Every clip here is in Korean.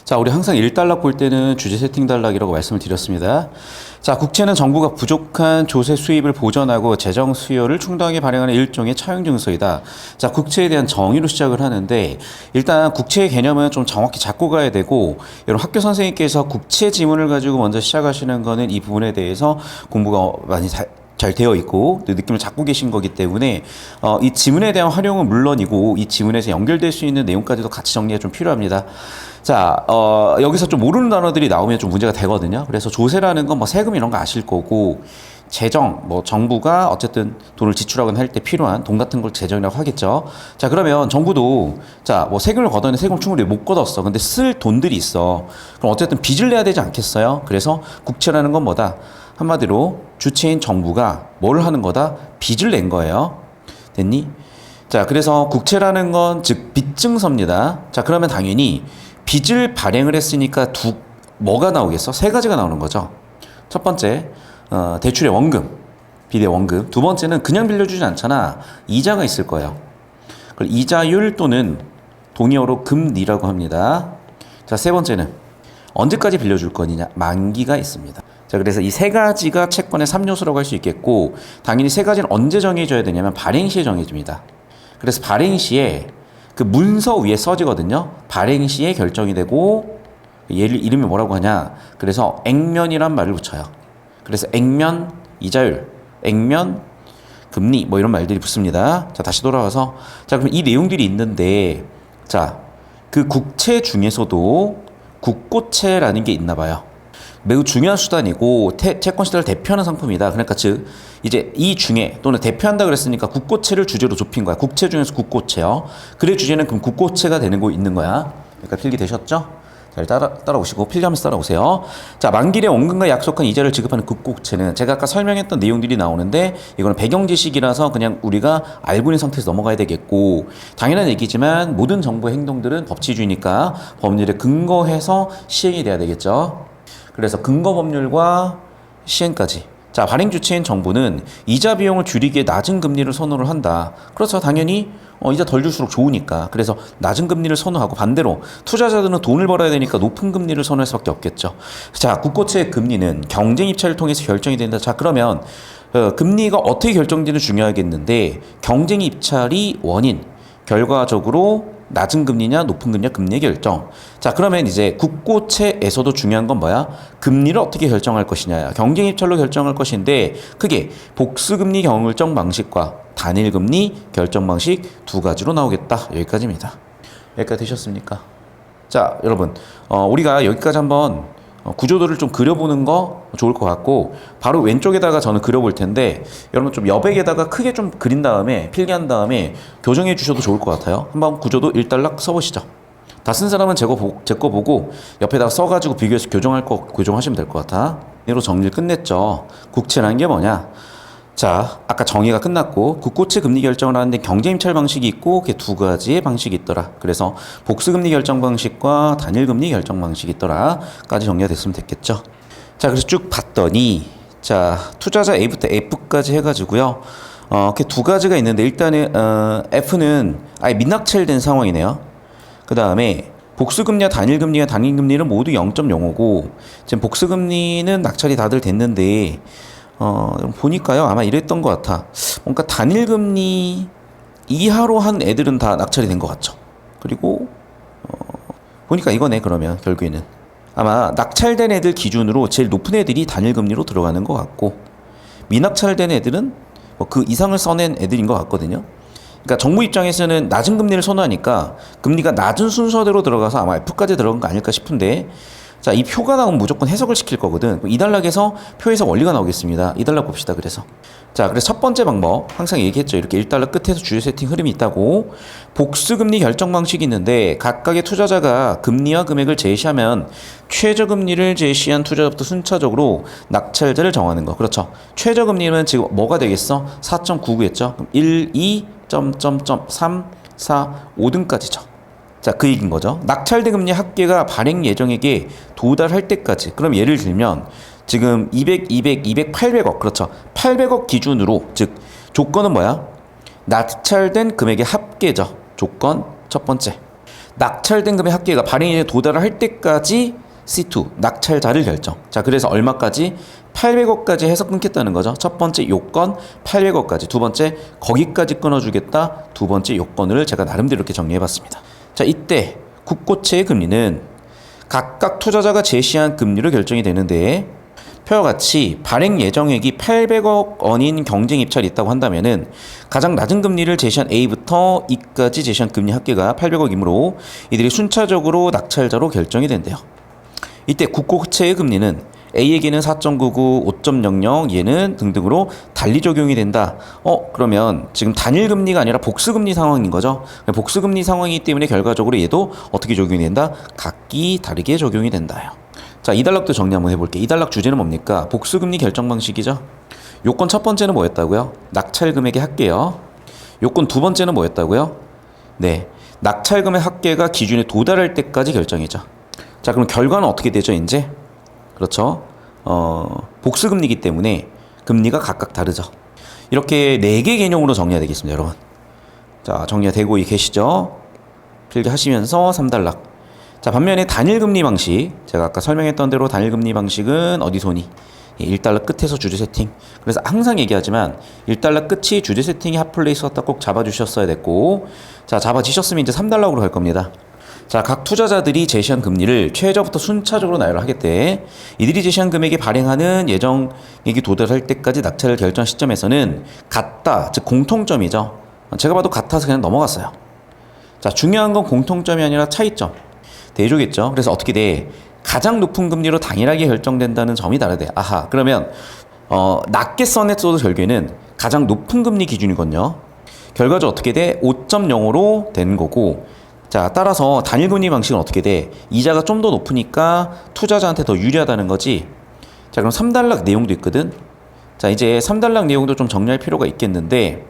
자, 우리 항상 1단락 볼 때는 주제 세팅 단락이라고 말씀을 드렸습니다. 자, 국채는 정부가 부족한 조세 수입을 보전하고 재정 수요를 충당하게 발행하는 일종의 차용 증서이다. 자, 국채에 대한 정의로 시작을 하는데, 일단 국채의 개념은 좀 정확히 잡고 가야 되고, 여러분 학교 선생님께서 국채 지문을 가지고 먼저 시작하시는 거는 이 부분에 대해서 공부가 많이 잘 되어 있고 느낌을 잡고 계신 거기 때문에 이 지문에 대한 활용은 물론이고 이 지문에서 연결될 수 있는 내용까지도 같이 정리가 좀 필요합니다. 자, 여기서 좀 모르는 단어들이 나오면 좀 문제가 되거든요. 그래서 조세라는 건 뭐 세금 이런 거 아실 거고, 재정, 뭐 정부가 어쨌든 돈을 지출하거나 할 때 필요한 돈 같은 걸 재정이라고 하겠죠. 자, 그러면 정부도 자, 뭐 세금을 걷었는데 세금 충분히 못 걷었어. 근데 쓸 돈들이 있어. 그럼 어쨌든 빚을 내야 되지 않겠어요? 그래서 국채라는 건 뭐다? 한마디로 주체인 정부가 뭘 하는 거다? 빚을 낸 거예요. 됐니? 자, 그래서 국채라는 건 즉 빚증서입니다. 자, 그러면 당연히 빚을 발행을 했으니까 뭐가 나오겠어? 세 가지가 나오는 거죠. 첫 번째, 대출의 원금, 빚의 원금. 두 번째는 그냥 빌려주진 않잖아. 이자가 있을 거예요. 그걸 이자율 또는 동의어로 금리라고 합니다. 자, 세 번째는 언제까지 빌려줄 거냐? 만기가 있습니다. 자, 그래서 이 세 가지가 채권의 3요소라고 할 수 있겠고, 당연히 세 가지는 언제 정해져야 되냐면 발행 시에 정해집니다. 그래서 발행 시에 그 문서 위에 써지거든요. 발행 시에 결정이 되고, 얘를 이름이 뭐라고 하냐? 그래서 액면이란 말을 붙여요. 그래서 액면 이자율, 액면 금리 뭐 이런 말들이 붙습니다. 자, 다시 돌아와서 자, 그럼 이 내용들이 있는데, 자, 그 국채 중에서도 국고채라는 게 있나 봐요. 매우 중요한 수단이고 채권 시대를 대표하는 상품이다. 그러니까 즉 이제 이 중에 또는 대표한다 그랬으니까 국고채를 주제로 좁힌 거야. 국채 중에서 국고채요. 그래 주제는 그럼 국고채가 되는 거 있는 거야. 그러니까 필기 되셨죠? 잘 따라오시고 필기하면서 따라오세요. 자, 만기의 원금과 약속한 이자를 지급하는 국고채는 제가 아까 설명했던 내용들이 나오는데 이거는 배경 지식이라서 그냥 우리가 알고 있는 상태에서 넘어가야 되겠고, 당연한 얘기지만 모든 정부의 행동들은 법치주의니까 법률에 근거해서 시행이 돼야 되겠죠. 그래서 근거 법률과 시행까지. 자, 발행 주체인 정부는 이자 비용을 줄이기에 낮은 금리를 선호를 한다. 그렇죠. 당연히 이자 덜 줄수록 좋으니까. 그래서 낮은 금리를 선호하고, 반대로 투자자들은 돈을 벌어야 되니까 높은 금리를 선호할 수밖에 없겠죠. 자, 국고채의 금리는 경쟁 입찰을 통해서 결정이 된다. 자, 그러면 금리가 어떻게 결정되는 중요하겠는데, 경쟁 입찰이 원인, 결과적으로 낮은 금리냐 높은 금리냐 금리 결정. 자, 그러면 이제 국고채에서도 중요한 건 뭐야? 금리를 어떻게 결정할 것이냐. 경쟁 입찰로 결정할 것인데, 크게 복수금리 결정 방식과 단일금리 결정 방식 두 가지로 나오겠다. 여기까지입니다. 여기까지 되셨습니까? 자, 여러분 우리가 여기까지 한번 구조도를 좀 그려보는 거 좋을 것 같고, 바로 왼쪽에다가 저는 그려볼 텐데 여러분 좀 여백에다가 크게 좀 그린 다음에 필기한 다음에 교정해 주셔도 좋을 것 같아요. 한번 구조도 1단락 써보시죠. 다 쓴 사람은 제 거 보고 옆에다가 써가지고 비교해서 교정할 거 교정하시면 될 것 같아. 이로 정리를 끝냈죠. 국채라는 게 뭐냐? 자, 아까 정의가 끝났고 국고채 금리 결정을 하는데 경쟁 입찰 방식이 있고 그게 두 가지의 방식이 있더라. 그래서 복수금리 결정 방식과 단일금리 결정 방식이 있더라까지 정리가 됐으면 됐겠죠. 자, 그래서 쭉 봤더니 자, 투자자 A부터 F까지 해가지고요. 이렇게 두 가지가 있는데, 일단은 F는 아예 민낙찰된 상황이네요. 그 다음에 복수금리와 단일금리는 모두 0.05고 지금 복수금리는 낙찰이 다들 됐는데 보니까요, 아마 이랬던 것 같아. 뭔가 단일금리 이하로 한 애들은 다 낙찰이 된 것 같죠. 그리고 보니까 이거네. 그러면 결국에는 아마 낙찰된 애들 기준으로 제일 높은 애들이 단일금리로 들어가는 것 같고, 미낙찰된 애들은 뭐 그 이상을 써낸 애들인 것 같거든요. 그러니까 정부 입장에서는 낮은 금리를 선호하니까 금리가 낮은 순서대로 들어가서 아마 F까지 들어간 거 아닐까 싶은데, 자, 이 표가 나오면 무조건 해석을 시킬 거거든. 이 단락에서 표 해석 원리가 나오겠습니다. 이 단락 봅시다. 그래서 첫 번째 방법 항상 얘기했죠. 이렇게 1단락 끝에서 주요 세팅 흐름이 있다고. 복수금리 결정 방식이 있는데, 각각의 투자자가 금리와 금액을 제시하면 최저금리를 제시한 투자자부터 순차적으로 낙찰자를 정하는 거. 그렇죠. 최저금리는 지금 뭐가 되겠어? 4.99겠죠. 그럼 1, 2, 3, 4, 5등까지죠. 자, 그 얘기인 거죠. 낙찰된 금리 합계가 발행 예정액에 도달할 때까지. 그럼 예를 들면 지금 200, 800억, 그렇죠. 800억 기준으로, 즉 조건은 뭐야? 낙찰된 금액의 합계죠. 조건 첫 번째. 낙찰된 금의 합계가 발행일에 도달을 할 때까지 C2 낙찰자를 결정. 자, 그래서 얼마까지? 800억까지 해서 끊겠다는 거죠. 첫 번째 요건 800억까지, 두 번째 거기까지 끊어주겠다, 두 번째 요건을 제가 나름대로 이렇게 정리해봤습니다. 자, 이때 국고채의 금리는 각각 투자자가 제시한 금리로 결정이 되는데, 표와 같이 발행 예정액이 800억 원인 경쟁 입찰이 있다고 한다면은 가장 낮은 금리를 제시한 A부터 E까지 제시한 금리 합계가 800억이므로 이들이 순차적으로 낙찰자로 결정이 된대요. 이때 국고채의 금리는 A에게는 4.99, 5.00, 얘는 등등으로 달리 적용이 된다. 그러면 지금 단일금리가 아니라 복수금리 상황인 거죠. 복수금리 상황이기 때문에 결과적으로 얘도 어떻게 적용이 된다? 각기 다르게 적용이 된다요. 자, 이단락도 정리 한번 해볼게요. 이단락 주제는 뭡니까? 복수금리 결정 방식이죠. 요건 첫 번째는 뭐였다고요? 낙찰 금액의 합계요. 요건 두 번째는 뭐였다고요? 네, 낙찰 금액 합계가 기준에 도달할 때까지 결정이죠. 자, 그럼 결과는 어떻게 되죠, 이제? 그렇죠. 복수금리이기 때문에 금리가 각각 다르죠. 이렇게 4개 개념으로 정리해야 되겠습니다, 여러분. 자, 정리가 되고 계시죠? 필기하시면서 3단락. 자, 반면에 단일금리 방식, 제가 아까 설명했던 대로 단일금리 방식은 어디 손이? 1달러 끝에서 주제 세팅. 그래서 항상 얘기하지만 1달러 끝이 주제 세팅이 핫플레이스였다 꼭 잡아주셨어야 됐고, 자, 잡아지셨으면 이제 3달러로 갈 겁니다. 자, 각 투자자들이 제시한 금리를 최저부터 순차적으로 나열을 하겠대. 이들이 제시한 금액에 발행하는 예정액이 도달할 때까지 낙찰을 결정 시점에서는 같다, 즉 공통점이죠. 제가 봐도 같아서 그냥 넘어갔어요. 자, 중요한 건 공통점이 아니라 차이점. 대조겠죠. 그래서 어떻게 돼? 가장 높은 금리로 당일하게 결정된다는 점이 다르대. 아하, 그러면 낮게 써냈어도 결국에는 가장 높은 금리 기준이거든요. 결과적으로 어떻게 돼? 5.05로 된 거고, 자, 따라서 단일금리 방식은 어떻게 돼? 이자가 좀 더 높으니까 투자자한테 더 유리하다는 거지. 자, 그럼 3단락 내용도 있거든. 자, 이제 3단락 내용도 좀 정리할 필요가 있겠는데,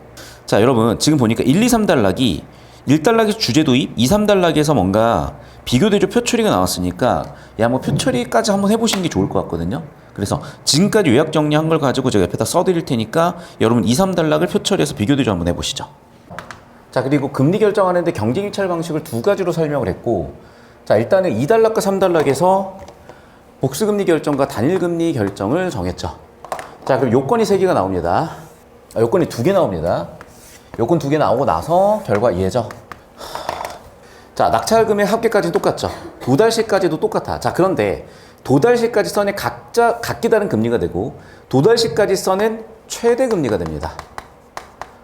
자, 여러분 지금 보니까 1, 2, 3단락이 1단락에서 주제 도입, 2, 3단락에서 뭔가 비교대조 표처리가 나왔으니까 한번 표처리까지 한번 해보시는 게 좋을 것 같거든요. 그래서 지금까지 요약 정리한 걸 가지고 제가 옆에다 써드릴 테니까 여러분 2, 3단락을 표처리해서 비교대조 한번 해보시죠. 자, 그리고 금리 결정하는데 경쟁입찰 방식을 두 가지로 설명을 했고, 자, 일단은 2단락과 3단락에서 복수금리 결정과 단일금리 결정을 정했죠. 자, 그럼 요건이 3개가 나옵니다. 요건이 2개 나옵니다. 요건 2개 나오고 나서 결과 이해죠. 자, 낙찰 금액 합계까지는 똑같죠. 도달시까지도 똑같아. 자, 그런데 도달시까지 써낸 각기 다른 금리가 되고, 도달시까지 써낸 최대 금리가 됩니다.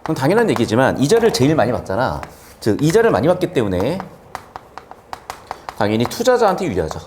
그럼 당연한 얘기지만 이자를 제일 많이 받잖아. 즉 이자를 많이 받기 때문에 당연히 투자자한테 유리하죠.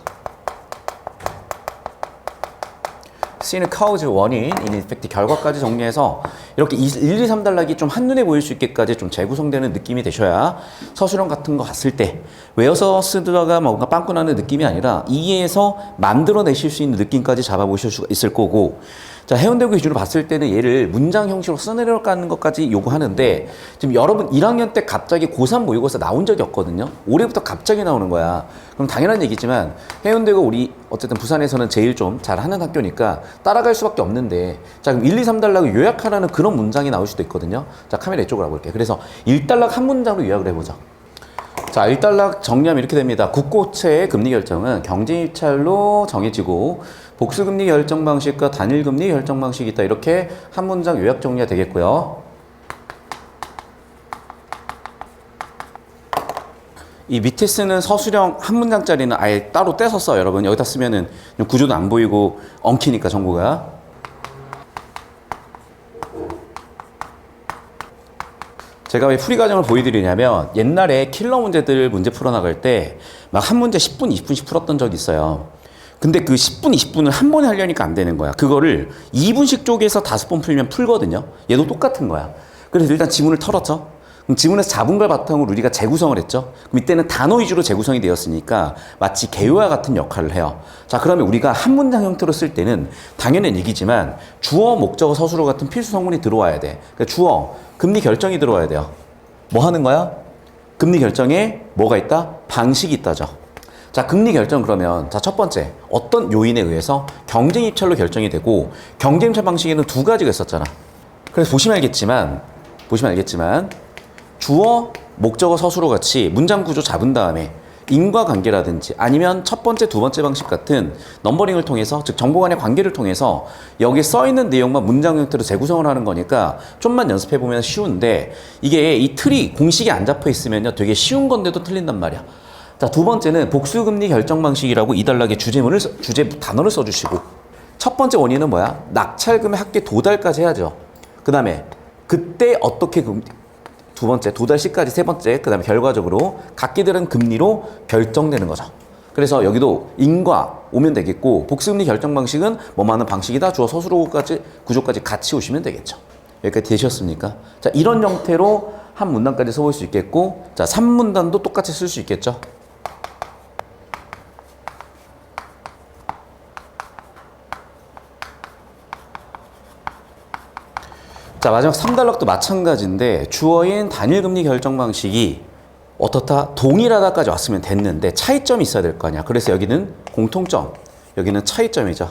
C는 카우즈 원인, 인이펙트 결과까지 정리해서 이렇게 1, 2, 3단락이 좀 한눈에 보일 수 있게까지 좀 재구성되는 느낌이 되셔야 서술형 같은 거 봤을 때 외워서 쓰다가 뭔가 빵꾸 나는 느낌이 아니라 이해해서 만들어내실 수 있는 느낌까지 잡아보실 수가 있을 거고, 자, 해운대구 기준으로 봤을 때는 얘를 문장 형식으로 써내려가는 것까지 요구하는데, 지금 여러분 1학년 때 갑자기 고3 모의고사 나온 적이 없거든요. 올해부터 갑자기 나오는 거야. 그럼 당연한 얘기지만 해운대가 우리 어쨌든 부산에서는 제일 좀 잘하는 학교니까 따라갈 수밖에 없는데, 자, 그럼 1, 2, 3단락을 요약하라는 그런 문장이 나올 수도 있거든요. 자, 카메라 이쪽으로 와볼게요. 그래서 1단락 한 문장으로 요약을 해보자. 자, 1단락 정리하면 이렇게 됩니다. 국고채의 금리 결정은 경쟁입찰로 정해지고 복수금리 결정 방식과 단일금리 결정 방식이 있다. 이렇게 한 문장 요약 정리가 되겠고요. 이 밑에 쓰는 서술형 한 문장짜리는 아예 따로 떼서 써요. 여러분 여기다 쓰면은 구조도 안 보이고 엉키니까 정보가. 제가 왜 풀이 과정을 보여드리냐면 옛날에 킬러 문제들 문제 풀어나갈 때 막 한 문제 10분, 20분씩 풀었던 적이 있어요. 근데 그 10분, 20분을 한 번에 하려니까 안 되는 거야. 그거를 2분씩 쪼개서 5번 풀면 풀거든요. 얘도 똑같은 거야. 그래서 일단 지문을 털었죠. 그럼 지문에서 잡은 걸 바탕으로 우리가 재구성을 했죠. 그럼 이때는 단어 위주로 재구성이 되었으니까 마치 개요와 같은 역할을 해요. 자, 그러면 우리가 한 문장 형태로 쓸 때는 당연한 얘기지만 주어, 목적어, 서술어 같은 필수 성분이 들어와야 돼. 그러니까 주어, 금리 결정이 들어와야 돼요. 뭐 하는 거야? 금리 결정에 뭐가 있다? 방식이 있다죠. 자, 금리 결정 그러면 자, 첫 번째 어떤 요인에 의해서 경쟁 입찰로 결정이 되고, 경쟁 입찰 방식에는 두 가지가 있었잖아. 그래서 보시면 알겠지만 주어, 목적어, 서술어 같이 문장 구조 잡은 다음에 인과관계라든지 아니면 첫 번째, 두 번째 방식 같은 넘버링을 통해서, 즉 정보 간의 관계를 통해서 여기 써 있는 내용만 문장 형태로 재구성을 하는 거니까 좀만 연습해 보면 쉬운데, 이게 이 틀이 공식이 안 잡혀 있으면요 되게 쉬운 건데도 틀린단 말이야. 자, 두 번째는 복수금리 결정 방식이라고 2단락에 주제 단어를 써주시고, 첫 번째 원인은 뭐야? 낙찰금의 합계 도달까지 해야죠. 그 다음에 그때 어떻게 두 번째, 도달시까지 세 번째, 그 다음에 결과적으로 각기 다른 금리로 결정되는 거죠. 그래서 여기도 인과 오면 되겠고, 복수금리 결정 방식은 뭐하는 방식이다. 주어 서술어까지 구조까지 같이 오시면 되겠죠. 여기까지 되셨습니까? 자, 이런 형태로 한 문단까지 써볼 수 있겠고, 자, 3문단도 똑같이 쓸 수 있겠죠. 자, 마지막 3단락도 마찬가지인데, 주어인 단일금리 결정 방식이 어떻다? 동일하다까지 왔으면 됐는데 차이점이 있어야 될 거 아니야. 그래서 여기는 공통점, 여기는 차이점이죠.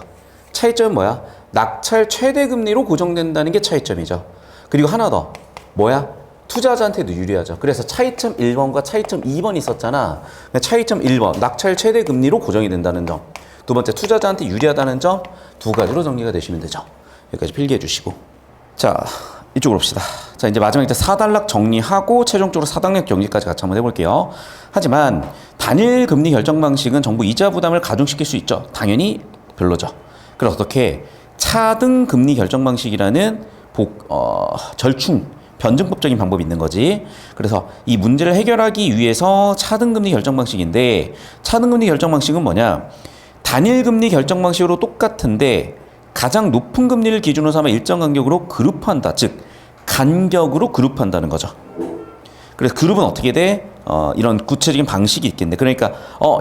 차이점은 뭐야? 낙찰 최대 금리로 고정된다는 게 차이점이죠. 그리고 하나 더, 뭐야? 투자자한테도 유리하죠. 그래서 차이점 1번과 차이점 2번 있었잖아. 차이점 1번, 낙찰 최대 금리로 고정이 된다는 점. 두 번째, 투자자한테 유리하다는 점. 두 가지로 정리가 되시면 되죠. 여기까지 필기해 주시고. 자, 이쪽으로 봅시다. 자, 이제 마지막 이제 4단락 정리하고 최종적으로 4단락 정리까지 같이 한번 해볼게요. 하지만 단일 금리 결정 방식은 정부 이자 부담을 가중시킬 수 있죠. 당연히 별로죠. 그래서 어떻게 차등 금리 결정 방식이라는 절충 변증법적인 방법이 있는 거지. 그래서 이 문제를 해결하기 위해서 차등금리 결정 방식인데, 차등금리 결정 방식은 뭐냐? 단일금리 결정 방식으로 똑같은데 가장 높은 금리를 기준으로 삼아 일정 간격으로 그룹한다. 즉 간격으로 그룹한다는 거죠. 그래서 그룹은 어떻게 돼? 이런 구체적인 방식이 있겠네. 그러니까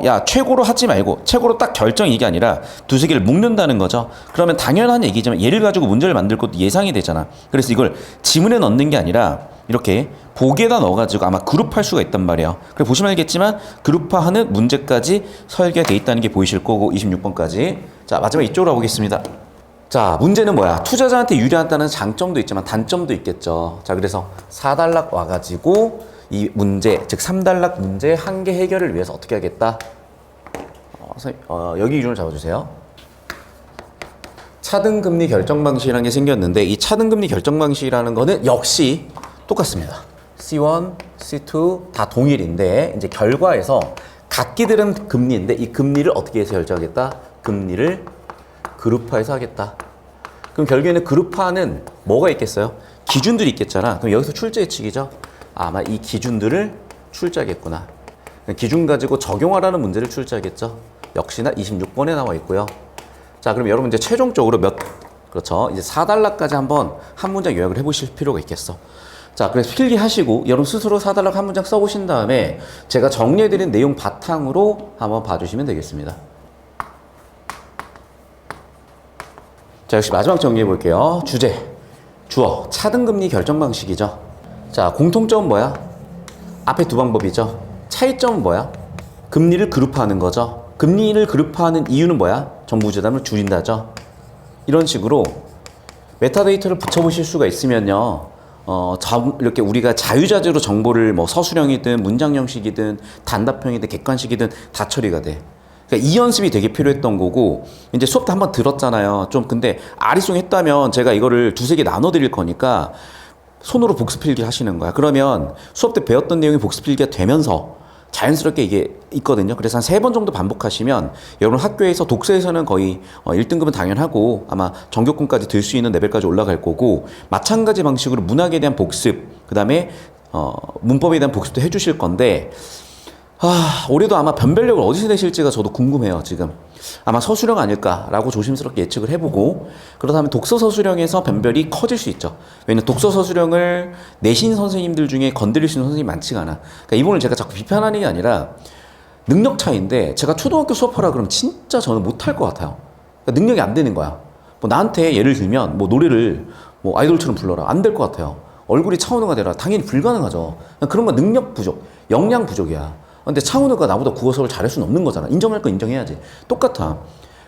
야, 최고로 하지 말고 최고로 딱 결정, 이게 아니라 두세 개를 묶는다는 거죠. 그러면 당연한 얘기지만 얘를 가지고 문제를 만들 것도 예상이 되잖아. 그래서 이걸 지문에 넣는 게 아니라 이렇게 보기에다 넣어가지고 아마 그룹할 수가 있단 말이에요. 그래서 보시면 알겠지만 그룹화하는 문제까지 설계되어 있다는 게 보이실 거고, 26번까지. 자, 마지막 이쪽으로 가보겠습니다. 자, 문제는 뭐야? 투자자한테 유리하다는 장점도 있지만 단점도 있겠죠. 자, 그래서 4단락 와가지고 이 문제, 즉 3단락 문제 한 개 해결을 위해서 어떻게 하겠다? 여기 기준을 잡아주세요. 차등금리 결정 방식이라는 게 생겼는데, 이 차등금리 결정 방식이라는 거는 역시 똑같습니다. C1, C2 다 동일인데, 이제 결과에서 각기 다른 금리인데 이 금리를 어떻게 해서 결정하겠다? 금리를 그룹화해서 하겠다. 그럼 결국에는 그룹화는 뭐가 있겠어요? 기준들이 있겠잖아. 그럼 여기서 출제 예측이죠. 아마 이 기준들을 출제하겠구나. 기준 가지고 적용하라는 문제를 출제하겠죠. 역시나 26번에 나와 있고요. 자, 그럼 여러분 이제 최종적으로 그렇죠. 이제 4단락까지 한번 한 문장 요약을 해보실 필요가 있겠어. 자, 그래서 필기하시고 여러분 스스로 4단락 한 문장 써보신 다음에 제가 정리해드린 내용 바탕으로 한번 봐주시면 되겠습니다. 자, 역시 마지막 정리해 볼게요. 주제, 주어, 차등금리 결정 방식이죠. 자, 공통점은 뭐야? 앞에 두 방법이죠. 차이점은 뭐야? 금리를 그룹화하는 거죠. 금리를 그룹화하는 이유는 뭐야? 정부 부담을 줄인다죠. 이런 식으로 메타데이터를 붙여보실 수가 있으면요. 이렇게 우리가 자유자재로 정보를 뭐 서술형이든 문장 형식이든 단답형이든 객관식이든 다 처리가 돼. 그러니까 이 연습이 되게 필요했던 거고, 이제 수업 때 한번 들었잖아요. 좀 근데 아리송 했다면 제가 이거를 두세 개 나눠 드릴 거니까 손으로 복습 필기를 하시는 거야. 그러면 수업 때 배웠던 내용이 복습 필기가 되면서 자연스럽게 이게 있거든요. 그래서 한 3번 정도 반복하시면 여러분 학교에서 독서에서는 거의 1등급은 당연하고 아마 전교권까지 들 수 있는 레벨까지 올라갈 거고, 마찬가지 방식으로 문학에 대한 복습, 그 다음에 문법에 대한 복습도 해주실 건데, 올해도 아마 변별력을 어디서 내실지가 저도 궁금해요. 지금 아마 서술형 아닐까라고 조심스럽게 예측을 해보고, 그렇다면 독서 서술형에서 변별이 커질 수 있죠. 왜냐면 독서 서술형을 내신 선생님들 중에 건드릴 수 있는 선생님이 많지가 않아. 그러니까 이분을 제가 자꾸 비판하는 게 아니라 능력 차이인데, 제가 초등학교 수업하라 그러면 진짜 저는 못할 것 같아요. 그러니까 능력이 안 되는 거야. 뭐 나한테 예를 들면 뭐 노래를 뭐 아이돌처럼 불러라, 안 될 것 같아요. 얼굴이 차은우가 되라, 당연히 불가능하죠. 그런 건 능력 부족, 역량 부족이야. 근데 차은우가 나보다 국어 수업을 잘할 수는 없는 거잖아. 인정할 건 인정해야지. 똑같아.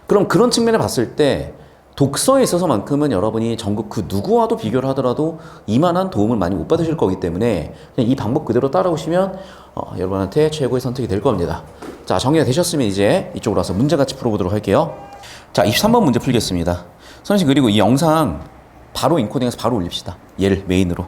그럼 그런 측면에 봤을 때 독서에 있어서만큼은 여러분이 전국 그 누구와도 비교를 하더라도 이만한 도움을 많이 못 받으실 거기 때문에 그냥 이 방법 그대로 따라오시면 여러분한테 최고의 선택이 될 겁니다. 자, 정리가 되셨으면 이제 이쪽으로 와서 문제 같이 풀어보도록 할게요. 자, 23번 문제 풀겠습니다. 선생님, 그리고 이 영상 바로 인코딩해서 바로 올립시다. 얘를 메인으로.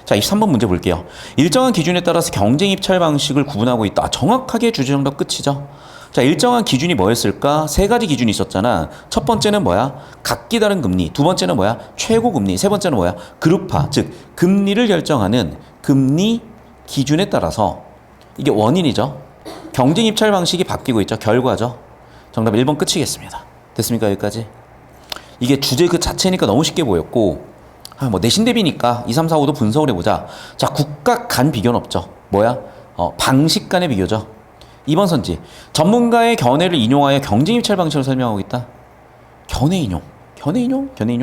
자, 23번 문제 볼게요. 일정한 기준에 따라서 경쟁 입찰 방식을 구분하고 있다. 정확하게 주제정답 끝이죠. 자, 일정한 기준이 뭐였을까? 세 가지 기준이 있었잖아. 첫 번째는 뭐야? 각기 다른 금리. 두 번째는 뭐야? 최고 금리. 세 번째는 뭐야? 그룹화. 즉, 금리를 결정하는 금리 기준에 따라서 이게 원인이죠. 경쟁 입찰 방식이 바뀌고 있죠. 결과죠. 정답 1번 끝이겠습니다. 됐습니까? 여기까지? 이게 주제 그 자체니까 너무 쉽게 보였고, 뭐 내신 대비니까 2, 3, 4, 5도 분석을 해보자. 자, 국가 간 비교는 없죠. 뭐야? 방식 간의 비교죠. 2번 선지. 전문가의 견해를 인용하여 경쟁 입찰 방식을 설명하고 있다. 견해 인용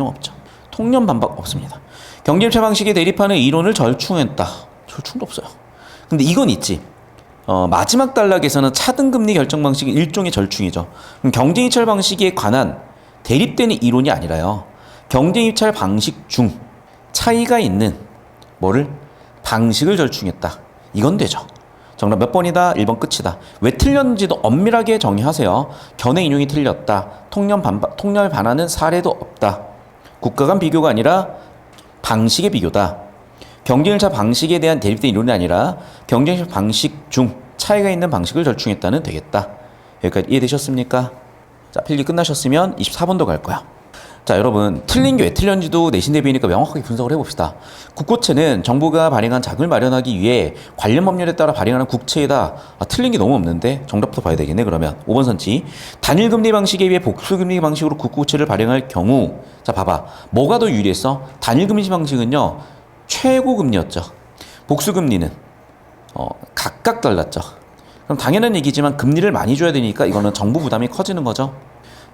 없죠. 통념 반박 없습니다. 경쟁 입찰 방식에 대립하는 이론을 절충했다. 절충도 없어요. 근데 이건 있지. 마지막 단락에서는 차등금리 결정 방식이 일종의 절충이죠. 그럼 경쟁 입찰 방식에 관한 대립되는 이론이 아니라요. 경쟁 입찰 방식 중 차이가 있는 뭐를 방식을 절충했다. 이건 되죠. 정답 몇 번이다? 1번 끝이다. 왜 틀렸는지도 엄밀하게 정의하세요. 견해 인용이 틀렸다. 통념에 반하는 사례도 없다. 국가 간 비교가 아니라 방식의 비교다. 경쟁일차 방식에 대한 대립된 이론이 아니라 경쟁일차 방식 중 차이가 있는 방식을 절충했다는 되겠다. 여기까지 이해되셨습니까? 자, 필기 끝나셨으면 24번도 갈 거야. 자, 여러분, 틀린 게 왜 틀렸는지도 내신 대비니까 명확하게 분석을 해봅시다. 국고채는 정부가 발행한 자금을 마련하기 위해 관련 법률에 따라 발행하는 국채이다. 틀린 게 너무 없는데 정답부터 봐야 되겠네. 그러면 5번 선지. 단일금리 방식에 비해 복수금리 방식으로 국고채를 발행할 경우, 자, 봐봐. 뭐가 더 유리했어? 단일금리 방식은요, 최고금리였죠. 복수금리는 각각 달랐죠. 그럼 당연한 얘기지만 금리를 많이 줘야 되니까 이거는 정부 부담이 커지는 거죠.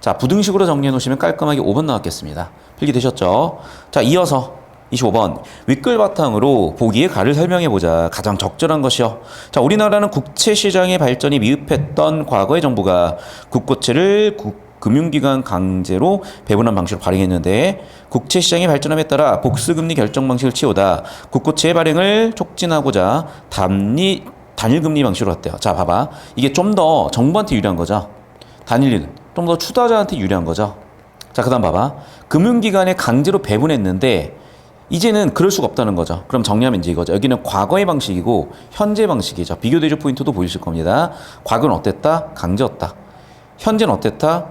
자, 부등식으로 정리해 놓으시면 깔끔하게 5번 나왔겠습니다. 필기 되셨죠? 자, 이어서 25번. 윗글 바탕으로 보기의 가를 설명해 보자. 가장 적절한 것이요. 자, 우리나라는 국채 시장의 발전이 미흡했던 과거의 정부가 국고채를 금융기관 강제로 배분한 방식으로 발행했는데 국채 시장의 발전함에 따라 복수금리 결정 방식을 취하다 국고채 발행을 촉진하고자 단일금리 방식으로 했대요. 자, 봐봐. 이게 좀 더 정부한테 유리한 거죠. 단일은 좀 더 투자자한테 유리한 거죠. 자, 그 다음 봐봐. 금융기관에 강제로 배분했는데 이제는 그럴 수가 없다는 거죠. 그럼 정리하면 이제 이거죠. 여기는 과거의 방식이고 현재 방식이죠. 비교 대조 포인트도 보이실 겁니다. 과거는 어땠다? 강제였다. 현재는 어땠다?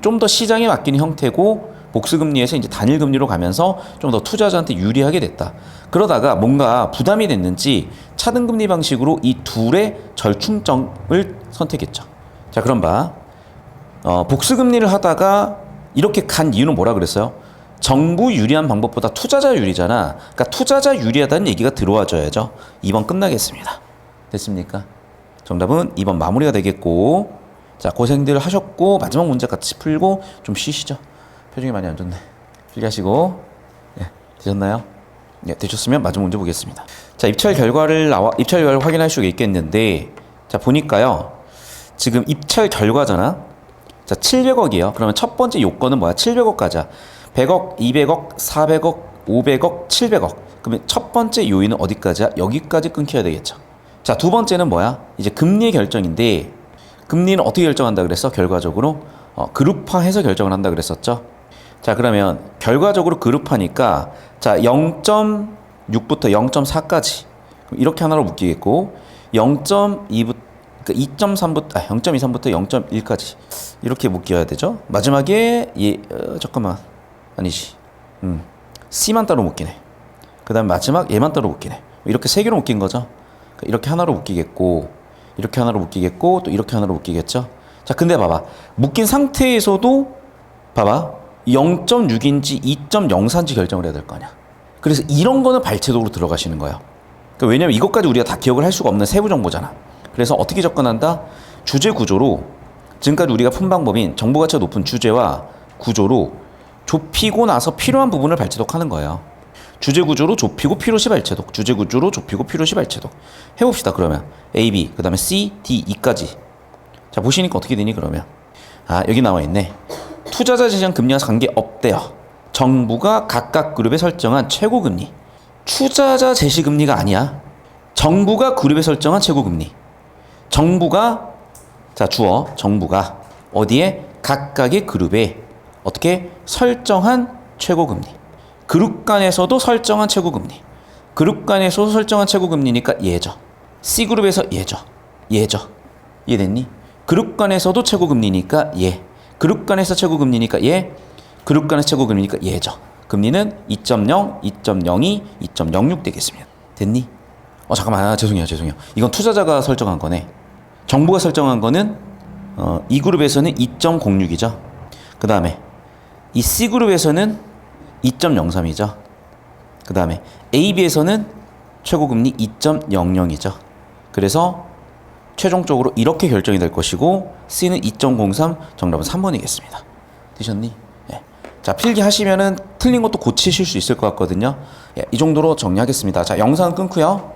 좀 더 시장에 맡기는 형태고 복수금리에서 이제 단일금리로 가면서 좀 더 투자자한테 유리하게 됐다. 그러다가 뭔가 부담이 됐는지 차등금리 방식으로 이 둘의 절충점을 선택했죠. 자, 그럼 봐. 복수금리를 하다가 이렇게 간 이유는 뭐라 그랬어요? 정부 유리한 방법보다 투자자 유리잖아. 그러니까 투자자 유리하다는 얘기가 들어와줘야죠. 2번 끝나겠습니다. 됐습니까? 정답은 2번 마무리가 되겠고, 자, 고생들 하셨고 마지막 문제 같이 풀고 좀 쉬시죠. 표정이 많이 안 좋네. 필기하시고. 네, 되셨나요? 네, 되셨으면 마지막 문제 보겠습니다. 자, 입찰 결과를 확인할 수가 있겠는데, 자, 보니까요. 지금 입찰 결과잖아. 자, 700억이에요. 그러면 첫 번째 요건은 뭐야? 700억 가자. 100억, 200억, 400억, 500억, 700억. 그러면 첫 번째 요인은 어디까지야? 여기까지 끊겨야 되겠죠. 자, 두 번째는 뭐야? 이제 금리의 결정인데, 금리는 어떻게 결정한다 그랬어? 결과적으로 그룹화해서 결정을 한다 그랬었죠. 자, 그러면 결과적으로 그룹하니까 자, 0.6부터 0.4까지 이렇게 하나로 묶이겠고 0.2부터 0.23부터 0.1까지 이렇게 묶여야 되죠. 마지막에 잠깐만, 아니지. C만 따로 묶이네. 그 다음 마지막 얘만 따로 묶이네. 이렇게 세 개로 묶인 거죠. 이렇게 하나로 묶이겠고, 이렇게 하나로 묶이겠고, 또 이렇게 하나로 묶이겠죠. 자, 근데 봐봐. 묶인 상태에서도 봐봐. 0.6인지 2.04인지 결정을 해야 될 거 아니야. 그래서 이런 거는 발췌도로 들어가시는 거예요. 그러니까 왜냐면 이것까지 우리가 다 기억을 할 수가 없는 세부 정보잖아. 그래서 어떻게 접근한다? 주제 구조로 지금까지 우리가 푼 방법인 정보 가치가 높은 주제와 구조로 좁히고 나서 필요한 부분을 발췌독하는 거예요. 주제 구조로 좁히고 필요시 발췌독, 주제 구조로 좁히고 필요시 발췌독. 해봅시다. 그러면 A, B, 그 다음에 C, D, E까지. 자, 보시니까 어떻게 되니 그러면? 아, 여기 나와 있네. 투자자 제시한 금리와 관계없대요. 정부가 각각 그룹에 설정한 최고금리. 투자자 제시금리가 아니야. 정부가 그룹에 설정한 최고금리. 정부가, 자, 주어, 정부가 어디에? 각각의 그룹에 어떻게? 설정한 최고금리. 그룹 간에서도 설정한 최고금리. 그룹 간에서도 설정한 최고금리니까 얘죠. C그룹에서 얘죠. 얘죠. 이해됐니? 그룹 간에서도 최고금리니까 얘. 그룹 간에서 최고금리니까 얘. 그룹 간에서 최고금리니까 얘죠. 금리는 2.0, 2.02, 2.06 되겠습니다. 됐니? 잠깐만. 죄송해요. 이건 투자자가 설정한 거네. 정부가 설정한 거는 이 그룹에서는 2.06이죠. 그 다음에 이 C그룹에서는 2.03이죠. 그 다음에 AB에서는 최고금리 2.00이죠. 그래서 최종적으로 이렇게 결정이 될 것이고 C는 2.03, 정답은 3번이겠습니다. 되셨니? 예. 자, 필기하시면은 틀린 것도 고치실 수 있을 것 같거든요. 예, 이 정도로 정리하겠습니다. 자, 영상 끊고요.